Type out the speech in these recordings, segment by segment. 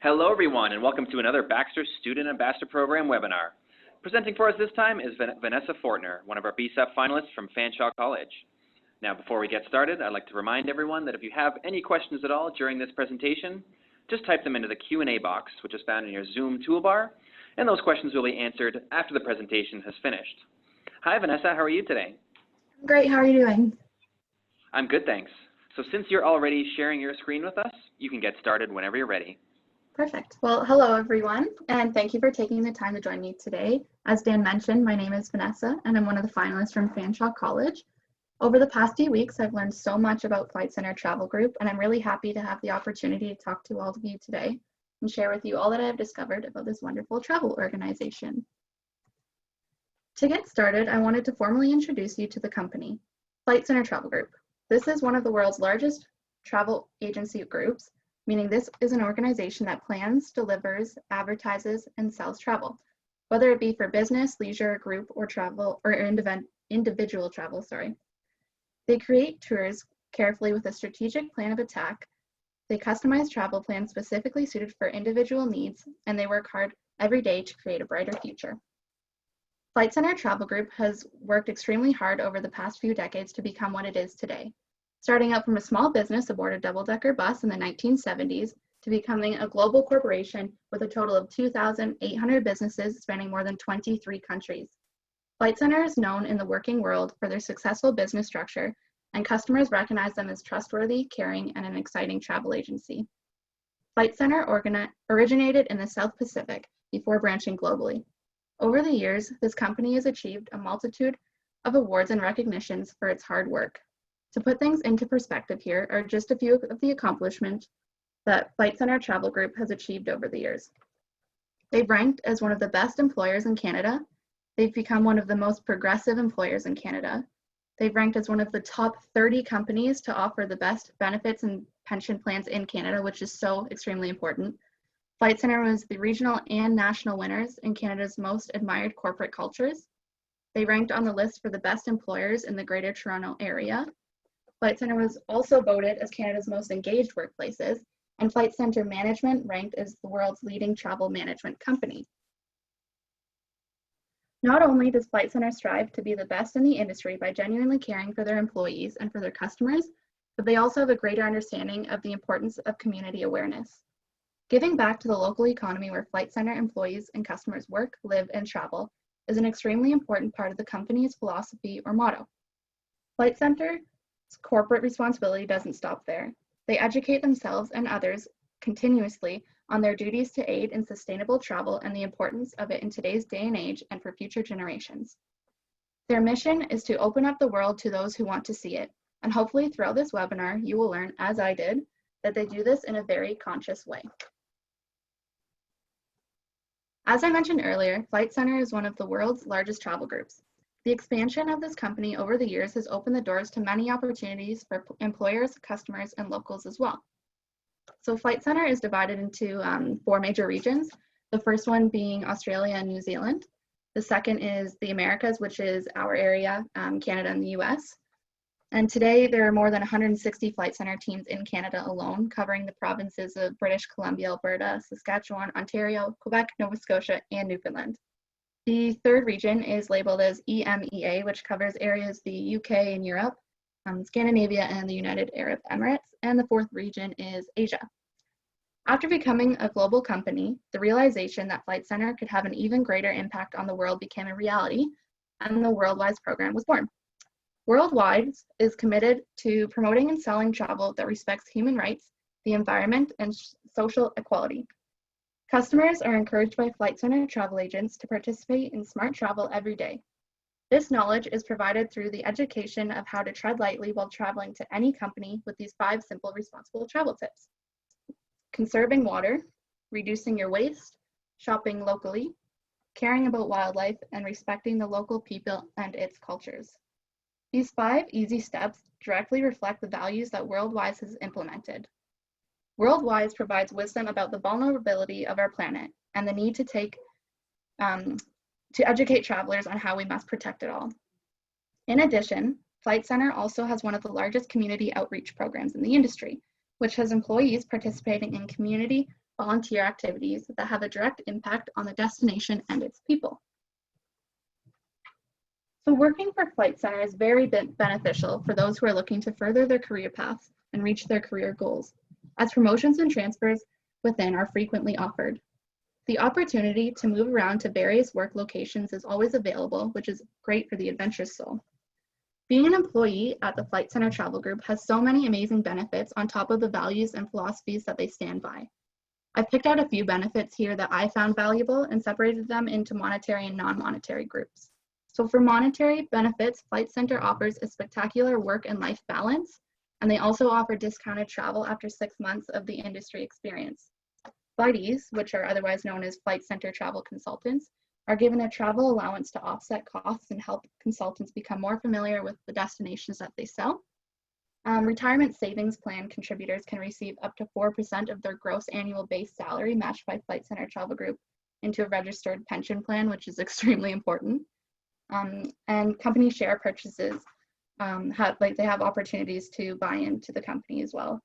Hello everyone and welcome to another Baxter Student Ambassador Program webinar. Presenting for us this time is Vanessa Fortner, one of our BSAP finalists from Fanshawe College. Now before we get started, I'd like to remind everyone that if you have any questions at all during this presentation, just type them into the Q&A box, which is found in your Zoom toolbar, and those questions will be answered after the presentation has finished. Hi Vanessa, how are you today? Great, how are you doing? I'm good, thanks. So since you're already sharing your screen with us, you can get started whenever you're ready. Perfect. Well, hello everyone, and thank you for taking the time to join me today. As Dan mentioned, my name is Vanessa, and I'm one of the finalists from Fanshawe College. Over the past few weeks, I've learned so much about Flight Centre Travel Group, and I'm really happy to have the opportunity to talk to all of you today and share with you all that I've discovered about this wonderful travel organization. To get started, I wanted to formally introduce you to the company, Flight Centre Travel Group. This is one of the world's largest travel agency groups, meaning this is an organization that plans, delivers, advertises, and sells travel, whether it be for business, leisure, group, or travel, or individual travel, They create tours carefully with a strategic plan of attack. They customize travel plans specifically suited for individual needs, and they work hard every day to create a brighter future. Flight Centre Travel Group has worked extremely hard over the past few decades to become what it is today. Starting out from a small business aboard a double-decker bus in the 1970s to becoming a global corporation with a total of 2,800 businesses spanning more than 23 countries. Flight Centre is known in the working world for their successful business structure, and customers recognize them as trustworthy, caring, and an exciting travel agency. Flight Centre originated in the South Pacific before branching globally. Over the years, this company has achieved a multitude of awards and recognitions for its hard work. To put things into perspective, here are just a few of the accomplishments that Flight Centre Travel Group has achieved over the years. They've ranked as one of the best employers in Canada. They've become one of the most progressive employers in Canada. They've ranked as one of the top 30 companies to offer the best benefits and pension plans in Canada, which is so extremely important. Flight Centre was the regional and national winners in Canada's most admired corporate cultures. They ranked on the list for the best employers in the Greater Toronto Area. Flight Centre was also voted as Canada's most engaged workplaces, and Flight Centre Management ranked as the world's leading travel management company. Not only does Flight Centre strive to be the best in the industry by genuinely caring for their employees and for their customers, but they also have a greater understanding of the importance of community awareness. Giving back to the local economy where Flight Centre employees and customers work, live, and travel is an extremely important part of the company's philosophy or motto. Flight Centre's corporate responsibility doesn't stop there. They educate themselves and others continuously on their duties to aid in sustainable travel and the importance of it in today's day and age and for future generations. Their mission is to open up the world to those who want to see it, and hopefully throughout this webinar you will learn, as I did, that they do this in a very conscious way. As I mentioned earlier, Flight Centre is one of the world's largest travel groups. The expansion of this company over the years has opened the doors to many opportunities for employers, customers, and locals as well. So Flight Centre is divided into 4 major regions, the first one being Australia and New Zealand. The second is the Americas, which is our area, Canada and the US. And today there are more than 160 Flight Centre teams in Canada alone, covering the provinces of British Columbia, Alberta, Saskatchewan, Ontario, Quebec, Nova Scotia, and Newfoundland. The third region is labeled as EMEA, which covers areas the UK and Europe, Scandinavia, and the United Arab Emirates. And the fourth region is Asia. After becoming a global company, the realization that Flight Centre could have an even greater impact on the world became a reality, and the Worldwise program was born. Worldwise is committed to promoting and selling travel that respects human rights, the environment, and social equality. Customers are encouraged by Flight Centre travel agents to participate in smart travel every day. This knowledge is provided through the education of how to tread lightly while traveling to any company with these 5 simple responsible travel tips. Conserving water, reducing your waste, shopping locally, caring about wildlife, and respecting the local people and its cultures. These 5 easy steps directly reflect the values that Worldwise has implemented. Worldwise provides wisdom about the vulnerability of our planet and the need to educate travelers on how we must protect it all. In addition, Flight Centre also has one of the largest community outreach programs in the industry, which has employees participating in community volunteer activities that have a direct impact on the destination and its people. So working for Flight Centre is very beneficial for those who are looking to further their career paths and reach their career goals, as promotions and transfers within are frequently offered. The opportunity to move around to various work locations is always available, which is great for the adventurous soul. Being an employee at the Flight Centre Travel Group has so many amazing benefits on top of the values and philosophies that they stand by. I've picked out a few benefits here that I found valuable and separated them into monetary and non-monetary groups. So for monetary benefits, Flight Centre offers a spectacular work and life balance, and they also offer discounted travel after 6 months of the industry experience. Flighties, which are otherwise known as Flight Centre travel consultants, are given a travel allowance to offset costs and help consultants become more familiar with the destinations that they sell. Retirement savings plan contributors can receive up to 4% of their gross annual base salary matched by Flight Centre Travel Group into a registered pension plan, which is extremely important. And company share purchases they have opportunities to buy into the company as well.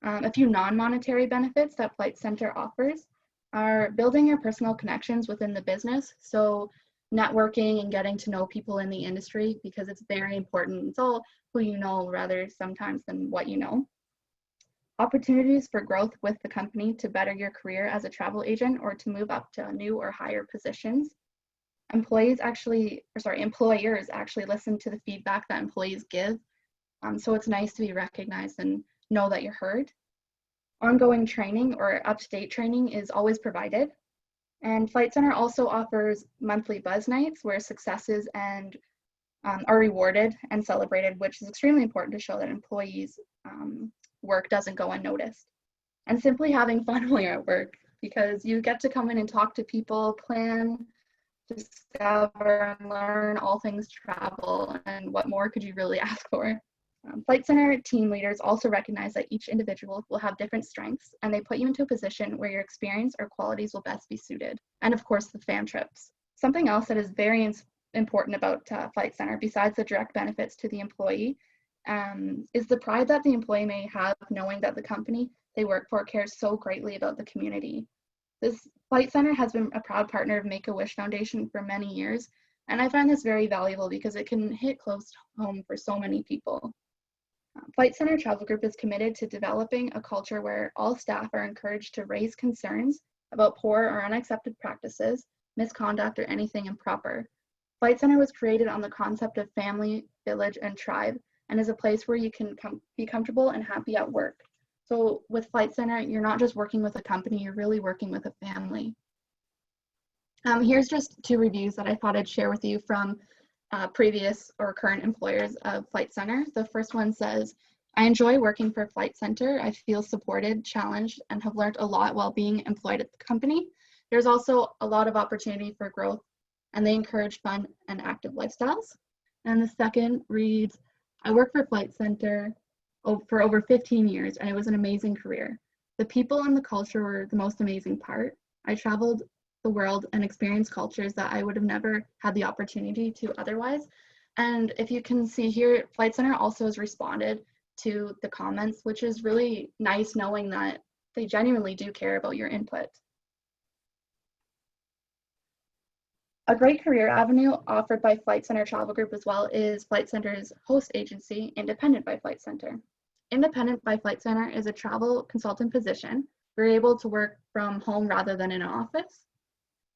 A few non-monetary benefits that Flight Centre offers are building your personal connections within the business. So networking and getting to know people in the industry, because it's very important. It's all who you know rather sometimes than what you know. Opportunities for growth with the company to better your career as a travel agent or to move up to new or higher positions. Employers actually listen to the feedback that employees give. So it's nice to be recognized and know that you're heard. Ongoing training or up-to-date training is always provided. And Flight Centre also offers monthly buzz nights where successes and are rewarded and celebrated, which is extremely important to show that employees' work doesn't go unnoticed. And simply having fun while you're at work, because you get to come in and talk to people, plan, discover, and learn all things travel, and what more could you really ask for? Flight Centre team leaders also recognize that each individual will have different strengths, and they put you into a position where your experience or qualities will best be suited. And of course, the fan trips. Something else that is very important about Flight Centre, besides the direct benefits to the employee, is the pride that the employee may have knowing that the company they work for cares so greatly about the community. This Flight Centre has been a proud partner of Make-A-Wish Foundation for many years, and I find this very valuable because it can hit close home for so many people. Flight Centre Travel Group is committed to developing a culture where all staff are encouraged to raise concerns about poor or unaccepted practices, misconduct, or anything improper. Flight Centre was created on the concept of family, village, and tribe, and is a place where you can be comfortable and happy at work. So with Flight Centre, you're not just working with a company, you're really working with a family. Here's just 2 reviews that I thought I'd share with you from previous or current employers of Flight Centre. The first one says, "I enjoy working for Flight Centre. I feel supported, challenged, and have learned a lot while being employed at the company. There's also a lot of opportunity for growth, and they encourage fun and active lifestyles." And the second reads, "I work for Flight Centre for over 15 years, and it was an amazing career. The people and the culture were the most amazing part. I traveled the world and experienced cultures that I would have never had the opportunity to otherwise." And if you can see here, Flight Centre also has responded to the comments, which is really nice knowing that they genuinely do care about your input. A great career avenue offered by Flight Centre Travel Group as well is Flight Centre's host agency, Independent by Flight Centre. Independent by Flight Centre is a travel consultant position. We're able to work from home rather than in an office.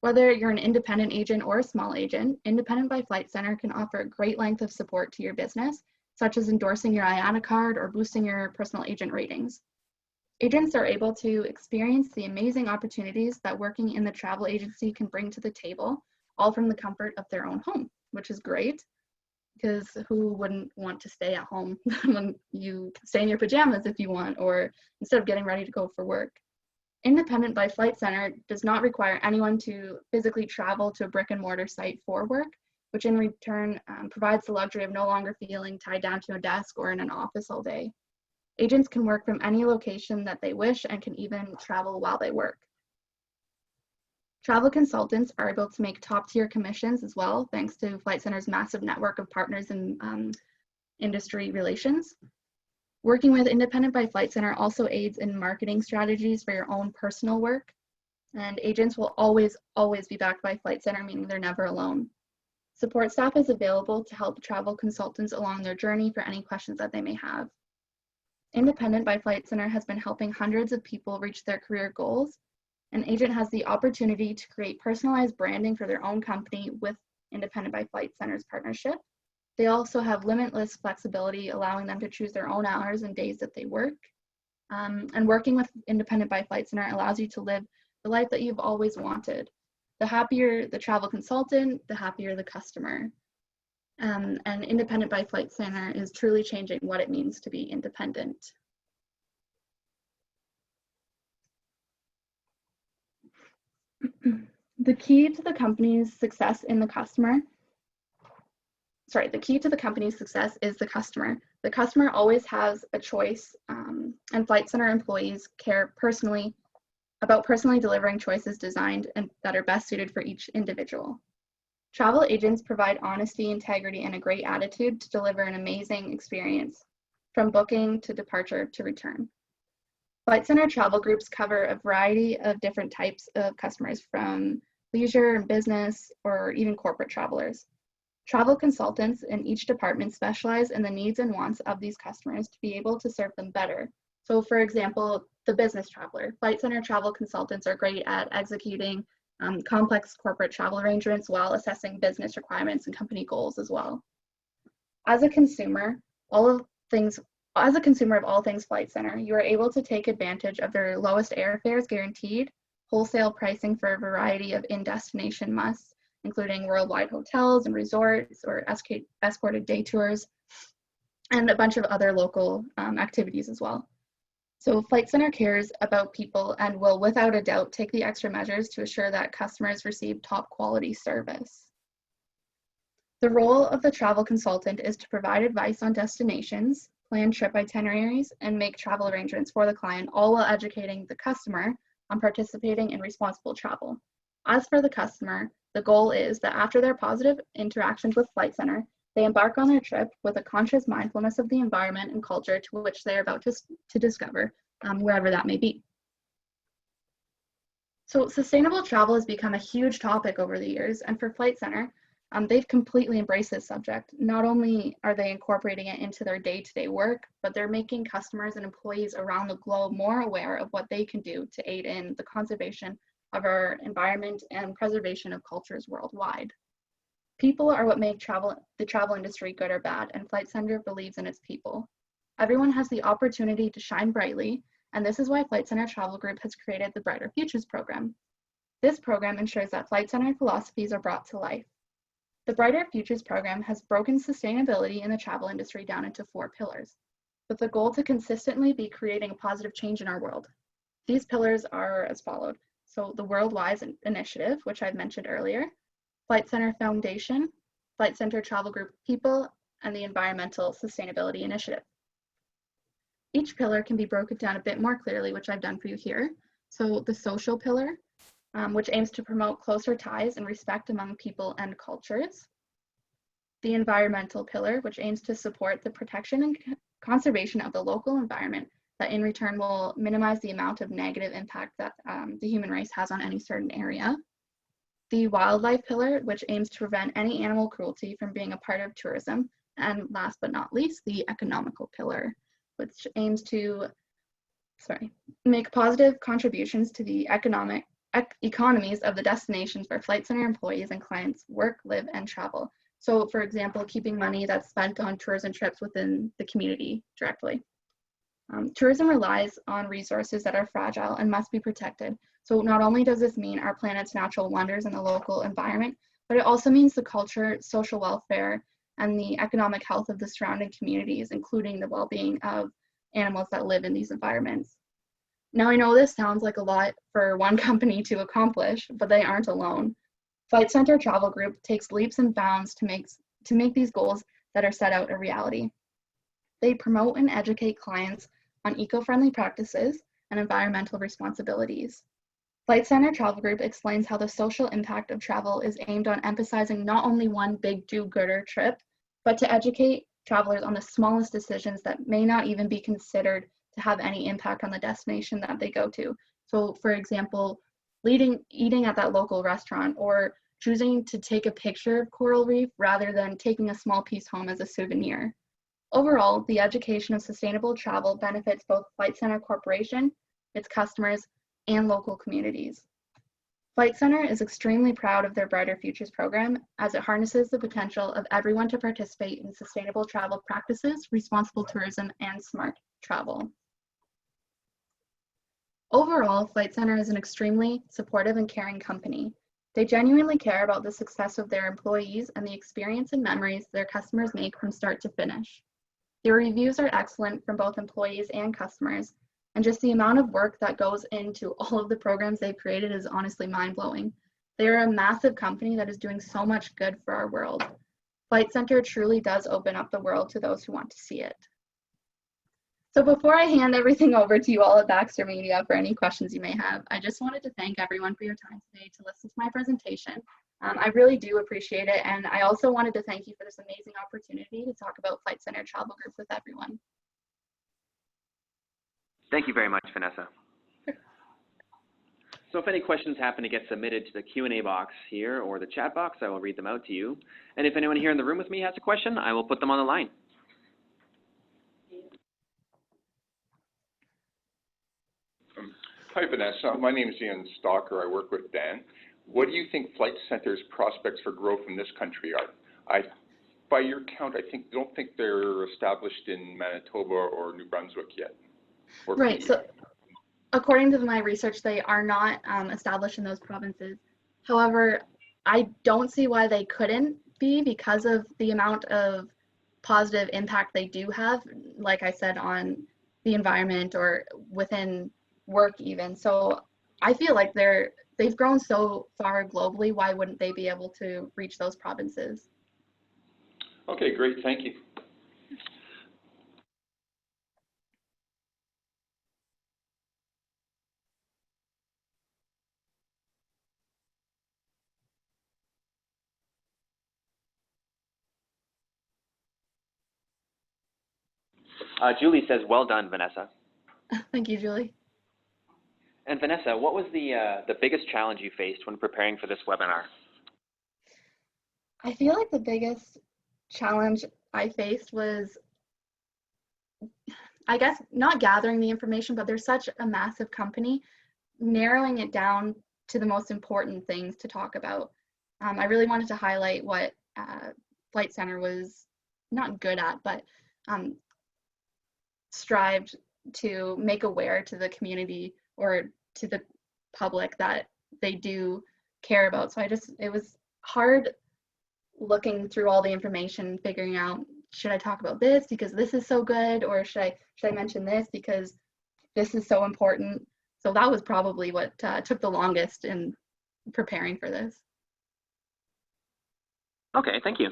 Whether you're an independent agent or a small agent, Independent by Flight Centre can offer a great length of support to your business, such as endorsing your IATA card or boosting your personal agent ratings. Agents are able to experience the amazing opportunities that working in the travel agency can bring to the table, all from the comfort of their own home, which is great, because who wouldn't want to stay at home when you can stay in your pajamas if you want, or instead of getting ready to go for work. Independent by Flight Centre does not require anyone to physically travel to a brick and mortar site for work, which in return provides the luxury of no longer feeling tied down to a desk or in an office all day. Agents can work from any location that they wish and can even travel while they work. Travel consultants are able to make top-tier commissions as well, thanks to Flight Centre's massive network of partners in industry relations. Working with Independent by Flight Center also aids in marketing strategies for your own personal work, and agents will always be backed by Flight Center, meaning they're never alone. Support staff is available to help travel consultants along their journey for any questions that they may have. Independent by Flight Center has been helping hundreds of people reach their career goals. An agent has the opportunity to create personalized branding for their own company with Independent by Flight Center's partnership. They also have limitless flexibility, allowing them to choose their own hours and days that they work. And working with Independent by Flight Center allows you to live the life that you've always wanted. The happier the travel consultant, the happier the customer. And Independent by Flight Center is truly changing what it means to be independent. The key to the company's success is the customer. The customer always has a choice, and Flight Center employees care personally about delivering choices designed and that are best suited for each individual. Travel agents provide honesty, integrity, and a great attitude to deliver an amazing experience from booking to departure to return. Flight Center travel groups cover a variety of different types of customers, from leisure and business or even corporate travelers. Travel consultants in each department specialize in the needs and wants of these customers to be able to serve them better. So for example, the business traveler. Flight Center travel consultants are great at executing complex corporate travel arrangements while assessing business requirements and company goals as well. As a consumer of all things Flight Center, you are able to take advantage of their lowest airfares guaranteed, wholesale pricing for a variety of in-destination musts, including worldwide hotels and resorts or escorted day tours, and a bunch of other local activities as well. So Flight Center cares about people and will without a doubt take the extra measures to assure that customers receive top quality service. The role of the travel consultant is to provide advice on destinations, plan trip itineraries, and make travel arrangements for the client, all while educating the customer on participating in responsible travel. As for the customer, the goal is that after their positive interactions with Flight Center, they embark on their trip with a conscious mindfulness of the environment and culture to which they are about to discover, wherever that may be. So sustainable travel has become a huge topic over the years, and for Flight Center, they've completely embraced this subject. Not only are they incorporating it into their day-to-day work, but they're making customers and employees around the globe more aware of what they can do to aid in the conservation of our environment and preservation of cultures worldwide. People are what make the travel industry good or bad, and Flight Center believes in its people. Everyone has the opportunity to shine brightly, and this is why Flight Center Travel Group has created the Brighter Futures program. This program ensures that Flight Center philosophies are brought to life. The Brighter Futures program has broken sustainability in the travel industry down into 4 pillars, with the goal to consistently be creating a positive change in our world. These pillars are as followed. So the Worldwise initiative, which I've mentioned earlier, Flight Center Foundation, Flight Center Travel Group People, and the Environmental Sustainability Initiative. Each pillar can be broken down a bit more clearly, which I've done for you here. So the social pillar, which aims to promote closer ties and respect among people and cultures. The environmental pillar, which aims to support the protection and conservation of the local environment that in return will minimize the amount of negative impact that the human race has on any certain area. The wildlife pillar, which aims to prevent any animal cruelty from being a part of tourism. And last but not least, the economical pillar, which aims to make positive contributions to the economies of the destinations where Flight Center employees and clients work, live, and travel. So for example, keeping money that's spent on tourism trips within the community directly. Tourism relies on resources that are fragile and must be protected. So not only does this mean our planet's natural wonders and the local environment, but it also means the culture, social welfare, and the economic health of the surrounding communities, including the well-being of animals that live in these environments. Now I know this sounds like a lot for one company to accomplish, but they aren't alone. Flight Center Travel Group takes leaps and bounds to make these goals that are set out a reality. They promote and educate clients on eco-friendly practices and environmental responsibilities. Flight Center Travel Group explains how the social impact of travel is aimed on emphasizing not only one big do-gooder trip, but to educate travelers on the smallest decisions that may not even be considered to have any impact on the destination that they go to. So for example, eating at that local restaurant, or choosing to take a picture of coral reef rather than taking a small piece home as a souvenir. Overall, the education of sustainable travel benefits both Flight Centre Corporation, its customers, and local communities. Flight Centre is extremely proud of their Brighter Futures program, as it harnesses the potential of everyone to participate in sustainable travel practices, responsible tourism, and smart travel. Overall, Flight Centre is an extremely supportive and caring company. They genuinely care about the success of their employees and the experience and memories their customers make from start to finish. Their reviews are excellent from both employees and customers, and just the amount of work that goes into all of the programs they've created is honestly mind-blowing. They are a massive company that is doing so much good for our world. Flight Centre truly does open up the world to those who want to see it. So before I hand everything over to you all at Baxter Media for any questions you may have, I just wanted to thank everyone for your time today to listen to my presentation. I really do appreciate it, and I also wanted to thank you for this amazing opportunity to talk about Flight Centre Travel Group with everyone. Thank you very much, Vanessa. So if any questions happen to get submitted to the Q&A box here or the chat box, I will read them out to you. And if anyone here in the room with me has a question, I will put them on the line. Hi, Vanessa. My name is Ian Stalker. I work with Dan. What do you think Flight Centre's prospects for growth in this country are? By your count, I don't think they're established in Manitoba or New Brunswick yet. Right. So according to my research, they are not established in those provinces. However, I don't see why they couldn't be, because of the amount of positive impact they do have, like I said, on the environment or within work even. So I feel like they've grown so far globally. Why wouldn't they be able to reach those provinces? Okay, great. Thank you. Julie says, well done, Vanessa. Thank you, Julie. And Vanessa, what was the biggest challenge you faced when preparing for this webinar? I feel like the biggest challenge I faced was, I guess, not gathering the information, but there's such a massive company, narrowing it down to the most important things to talk about. I really wanted to highlight what Flight Centre was not good at, but strived to make aware to the community or to the public that they do care about. So it was hard looking through all the information, figuring out, should I talk about this because this is so good, or should I mention this because this is so important? So that was probably what took the longest in preparing for this. Okay, thank you.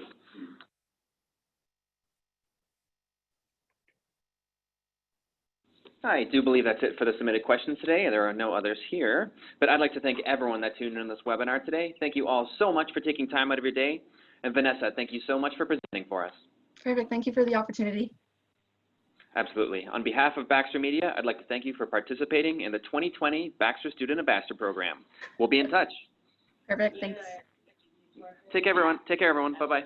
I do believe that's it for the submitted questions today, and there are no others here. But I'd like to thank everyone that tuned in on this webinar today. Thank you all so much for taking time out of your day. And Vanessa, thank you so much for presenting for us. Perfect. Thank you for the opportunity. Absolutely. On behalf of Baxter Media, I'd like to thank you for participating in the 2020 Baxter Student Ambassador Program. We'll be in touch. Perfect. Thanks. Take care, everyone. Bye-bye.